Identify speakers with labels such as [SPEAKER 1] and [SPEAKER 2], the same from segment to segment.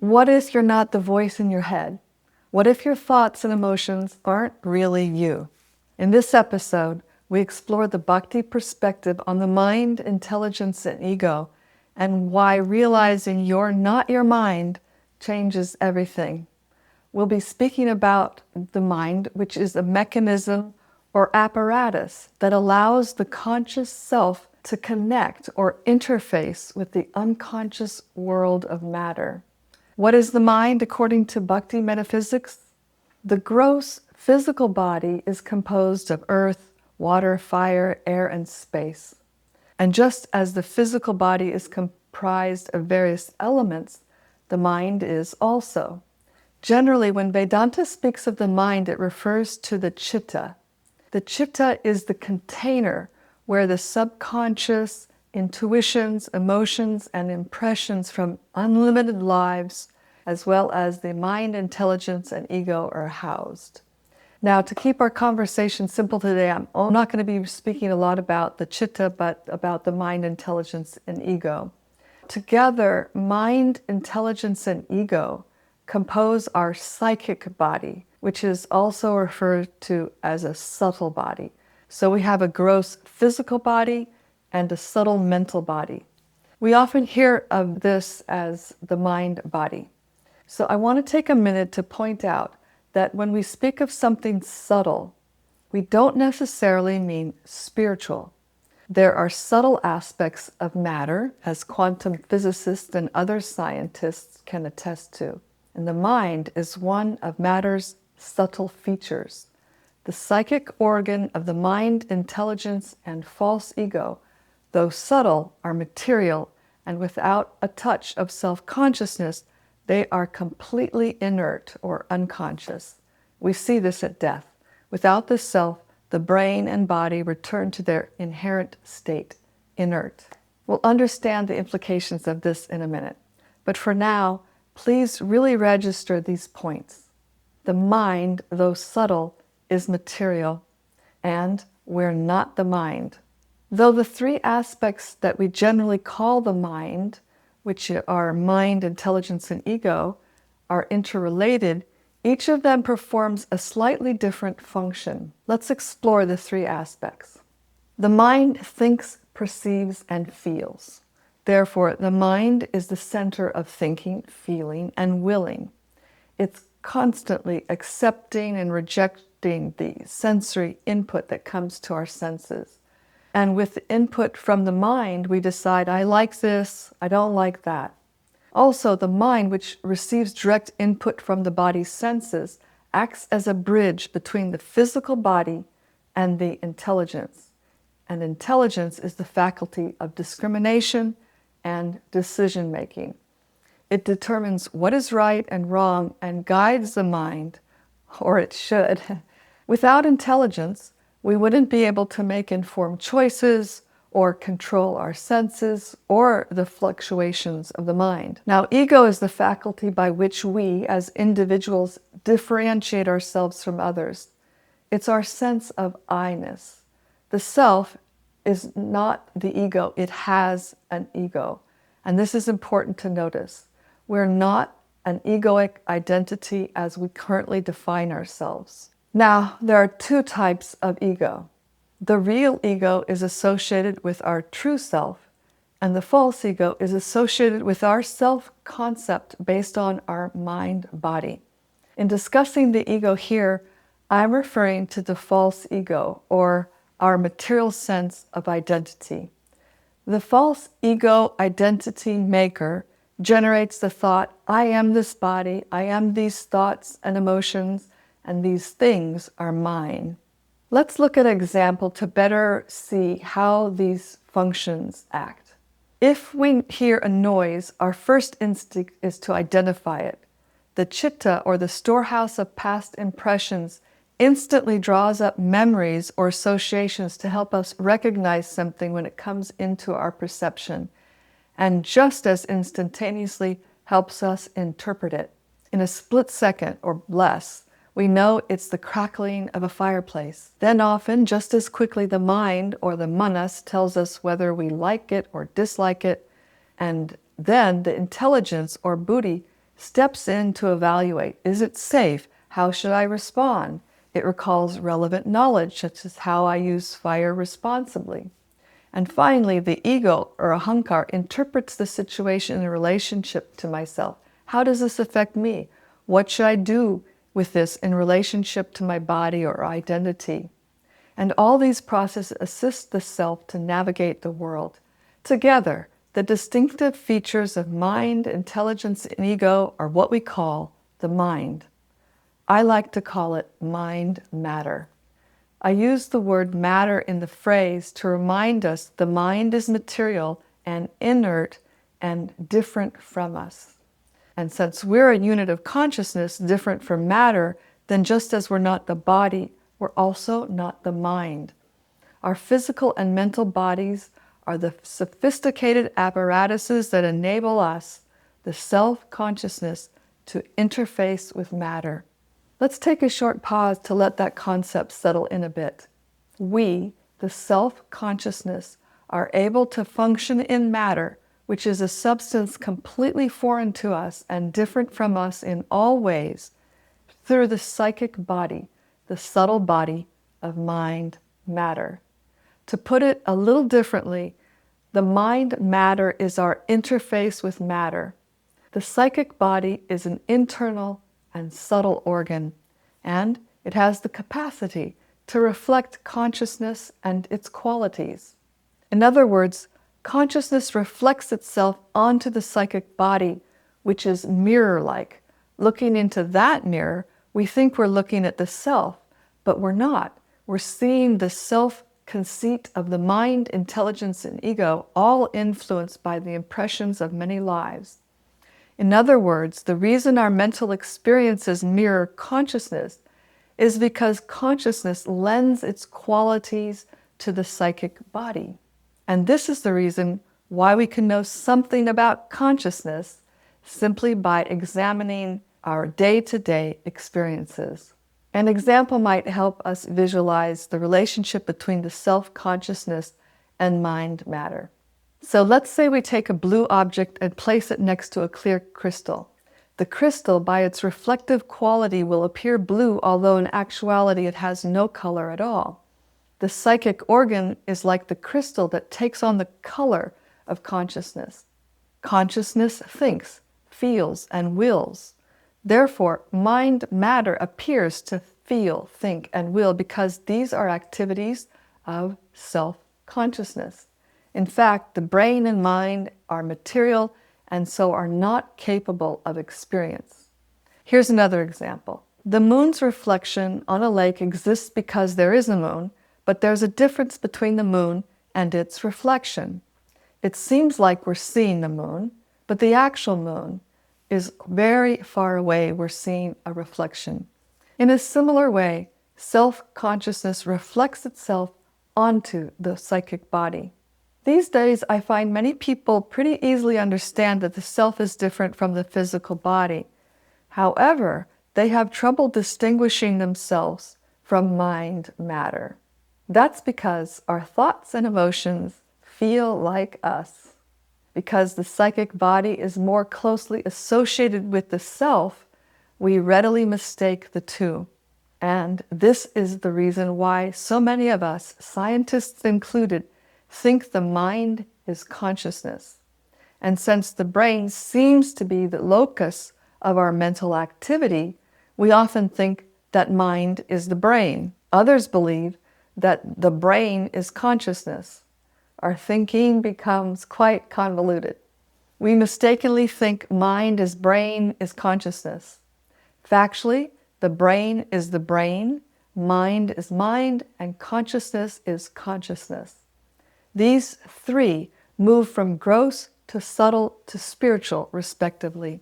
[SPEAKER 1] What if you're not the voice in your head? What if your thoughts and emotions aren't really you? In this episode, we explore the Bhakti perspective on the mind, intelligence, and ego, and why realizing you're not your mind changes everything. We'll be speaking about the mind, which is a mechanism or apparatus that allows the conscious self to connect or interface with the unconscious world of matter. What is the mind according to Bhakti Metaphysics? The gross physical body is composed of earth, water, fire, air, and space. And just as the physical body is comprised of various elements, the mind is also. Generally, when Vedanta speaks of the mind, it refers to the chitta. The chitta is the container where the subconscious intuitions, emotions, and impressions from unlimited lives, as well as the mind, intelligence, and ego are housed. Now, to keep our conversation simple today, I'm not going to be speaking a lot about the chitta, but about the mind, intelligence, and ego. Together, mind, intelligence, and ego compose our psychic body, which is also referred to as a subtle body. So we have a gross physical body and a subtle mental body. We often hear of this as the mind body. So I want to take a minute to point out that when we speak of something subtle, we don't necessarily mean spiritual. There are subtle aspects of matter, as quantum physicists and other scientists can attest to. And the mind is one of matter's subtle features. The psychic organ of the mind, intelligence, and false ego, though subtle, are material, and without a touch of self-consciousness, they are completely inert or unconscious. We see this at death. Without the self, the brain and body return to their inherent state, inert. We'll understand the implications of this in a minute. But for now, please really register these points. The mind, though subtle, is material, and we're not the mind. Though the three aspects that we generally call the mind, which are mind, intelligence, and ego, are interrelated, each of them performs a slightly different function. Let's explore the three aspects. The mind thinks, perceives, and feels. Therefore, the mind is the center of thinking, feeling, and willing. It's constantly accepting and rejecting the sensory input that comes to our senses. And with input from the mind, we decide, I like this, I don't like that. Also, the mind, which receives direct input from the body's senses, acts as a bridge between the physical body and the intelligence. And intelligence is the faculty of discrimination and decision-making. It determines what is right and wrong and guides the mind, or it should. Without intelligence, we wouldn't be able to make informed choices or control our senses or the fluctuations of the mind. Now, ego is the faculty by which we, as individuals, differentiate ourselves from others. It's our sense of I-ness. The self is not the ego, it has an ego. And this is important to notice. We're not an egoic identity as we currently define ourselves. Now, there are two types of ego. The real ego is associated with our true self, and the false ego is associated with our self-concept based on our mind-body. In discussing the ego here, I'm referring to the false ego, or our material sense of identity. The false ego identity maker generates the thought, I am this body, I am these thoughts and emotions, and these things are mine. Let's look at an example to better see how these functions act. If we hear a noise, our first instinct is to identify it. The chitta, or the storehouse of past impressions, instantly draws up memories or associations to help us recognize something when it comes into our perception, and just as instantaneously helps us interpret it. In a split second or less, we know it's the crackling of a fireplace. Then often, just as quickly, the mind, or the manas, tells us whether we like it or dislike it, and then the intelligence, or buddhi, steps in to evaluate, is it safe? How should I respond? It recalls relevant knowledge, such as how I use fire responsibly. And finally, the ego, or ahankar, interprets the situation in relationship to myself. How does this affect me? What should I do with this in relationship to my body or identity? And all these processes assist the self to navigate the world. Together, the distinctive features of mind, intelligence, and ego are what we call the mind. I like to call it mind matter. I use the word matter in the phrase to remind us the mind is material and inert and different from us. And since we're a unit of consciousness different from matter, then just as we're not the body, we're also not the mind. Our physical and mental bodies are the sophisticated apparatuses that enable us, the self-consciousness, to interface with matter. Let's take a short pause to let that concept settle in a bit. We, the self-consciousness, are able to function in matter, which is a substance completely foreign to us and different from us in all ways, through the psychic body, the subtle body of mind matter. To put it a little differently, the mind matter is our interface with matter. The psychic body is an internal and subtle organ, and it has the capacity to reflect consciousness and its qualities. In other words, consciousness reflects itself onto the psychic body, which is mirror-like. Looking into that mirror, we think we're looking at the self, but we're not. We're seeing the self-conceit of the mind, intelligence, and ego, all influenced by the impressions of many lives. In other words, the reason our mental experiences mirror consciousness is because consciousness lends its qualities to the psychic body. And this is the reason why we can know something about consciousness simply by examining our day-to-day experiences. An example might help us visualize the relationship between the self-consciousness and mind matter. So let's say we take a blue object and place it next to a clear crystal. The crystal, by its reflective quality, will appear blue, although in actuality it has no color at all. The psychic organ is like the crystal that takes on the color of consciousness. Consciousness thinks, feels, and wills. Therefore, mind matter appears to feel, think, and will because these are activities of self-consciousness. In fact, the brain and mind are material and so are not capable of experience. Here's another example. The moon's reflection on a lake exists because there is a moon, but there's a difference between the moon and its reflection. It seems like we're seeing the moon, but the actual moon is very far away. We're seeing a reflection. In a similar way, self-consciousness reflects itself onto the psychic body. These days, I find many people pretty easily understand that the self is different from the physical body. However, they have trouble distinguishing themselves from mind matter. That's because our thoughts and emotions feel like us. Because the psychic body is more closely associated with the self, we readily mistake the two. And this is the reason why so many of us, scientists included, think the mind is consciousness. And since the brain seems to be the locus of our mental activity, we often think that mind is the brain. Others believe that the brain is consciousness. Our thinking becomes quite convoluted. We mistakenly think mind is brain is consciousness. Factually, the brain is the brain, mind is mind, and consciousness is consciousness. These three move from gross to subtle to spiritual, respectively.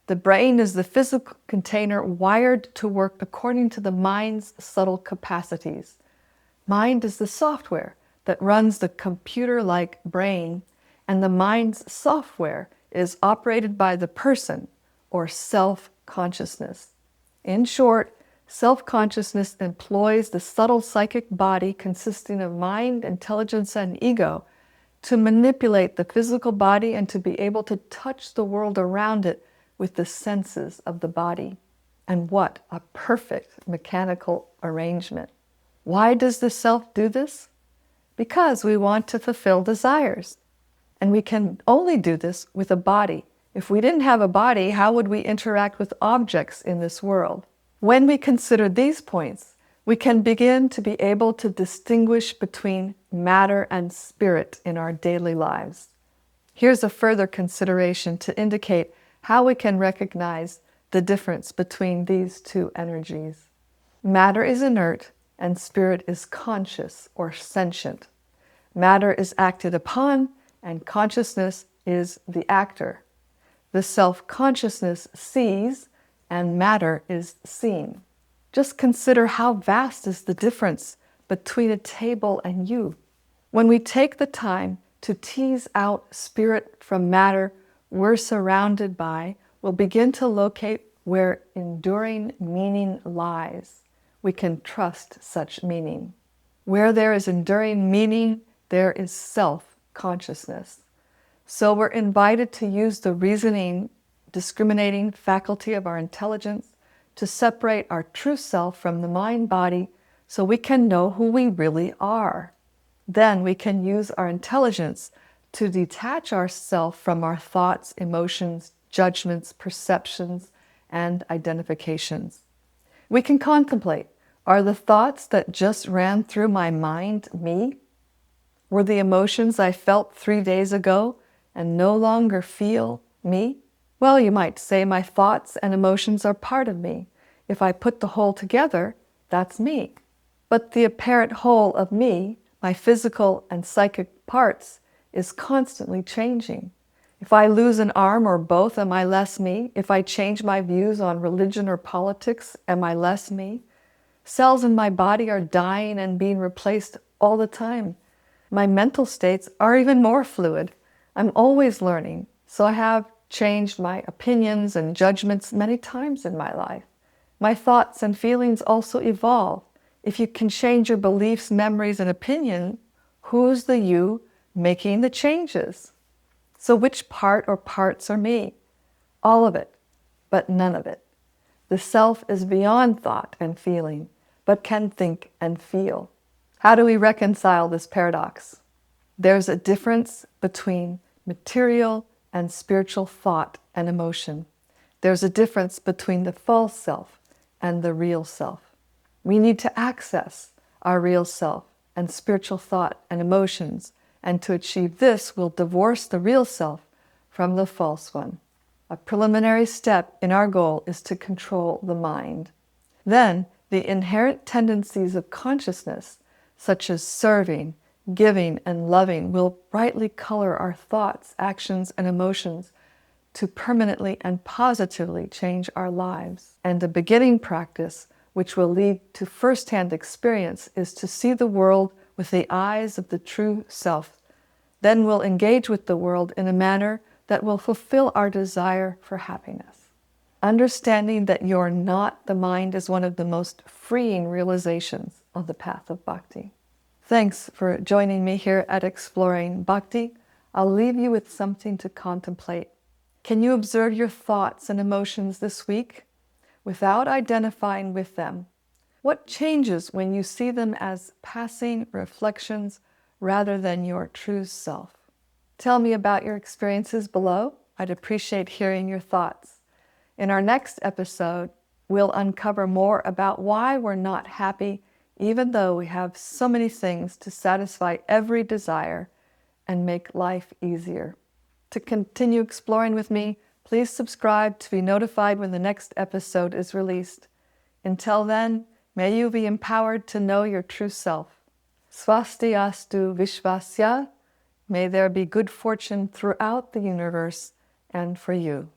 [SPEAKER 1] The brain is the physical container wired to work according to the mind's subtle capacities. Mind is the software that runs the computer-like brain, and the mind's software is operated by the person, or self-consciousness. In short, self-consciousness employs the subtle psychic body consisting of mind, intelligence, and ego to manipulate the physical body and to be able to touch the world around it with the senses of the body. And what a perfect mechanical arrangement. Why does the self do this? Because we want to fulfill desires. And we can only do this with a body. If we didn't have a body, how would we interact with objects in this world? When we consider these points, we can begin to be able to distinguish between matter and spirit in our daily lives. Here's a further consideration to indicate how we can recognize the difference between these two energies. Matter is inert and spirit is conscious or sentient. Matter is acted upon and consciousness is the actor. The self-consciousness sees and matter is seen. Just consider how vast is the difference between a table and you. When we take the time to tease out spirit from matter we're surrounded by, we'll begin to locate where enduring meaning lies. We can trust such meaning. Where there is enduring meaning, there is self-consciousness. So we're invited to use the reasoning, discriminating faculty of our intelligence to separate our true self from the mind-body so we can know who we really are. Then we can use our intelligence to detach ourselves from our thoughts, emotions, judgments, perceptions, and identifications. We can contemplate, are the thoughts that just ran through my mind me? Were the emotions I felt 3 days ago and no longer feel me? Well, you might say my thoughts and emotions are part of me. If I put the whole together, that's me. But the apparent whole of me, my physical and psychic parts, is constantly changing. If I lose an arm or both, am I less me? If I change my views on religion or politics, am I less me? Cells in my body are dying and being replaced all the time. My mental states are even more fluid. I'm always learning, so I have changed my opinions and judgments many times in my life. My thoughts and feelings also evolve. If you can change your beliefs, memories, and opinion, who's the you making the changes? So which part or parts are me? All of it, but none of it. The self is beyond thought and feeling, but can think and feel. How do we reconcile this paradox? There's a difference between material and spiritual thought and emotion. There's a difference between the false self and the real self. We need to access our real self and spiritual thought and emotions, and to achieve this, we'll divorce the real self from the false one. A preliminary step in our goal is to control the mind. Then, the inherent tendencies of consciousness, such as serving, giving, and loving, will brightly color our thoughts, actions, and emotions to permanently and positively change our lives. And a beginning practice, which will lead to first-hand experience, is to see the world with the eyes of the true self. Then we'll engage with the world in a manner that will fulfill our desire for happiness. Understanding that you're not the mind is one of the most freeing realizations of the path of Bhakti. Thanks for joining me here at Exploring Bhakti. I'll leave you with something to contemplate. Can you observe your thoughts and emotions this week without identifying with them? What changes when you see them as passing reflections rather than your true self? Tell me about your experiences below. I'd appreciate hearing your thoughts. In our next episode, we'll uncover more about why we're not happy, even though we have so many things to satisfy every desire and make life easier. To continue exploring with me, please subscribe to be notified when the next episode is released. Until then, may you be empowered to know your true self. Swasti astu vishvasya. May there be good fortune throughout the universe and for you.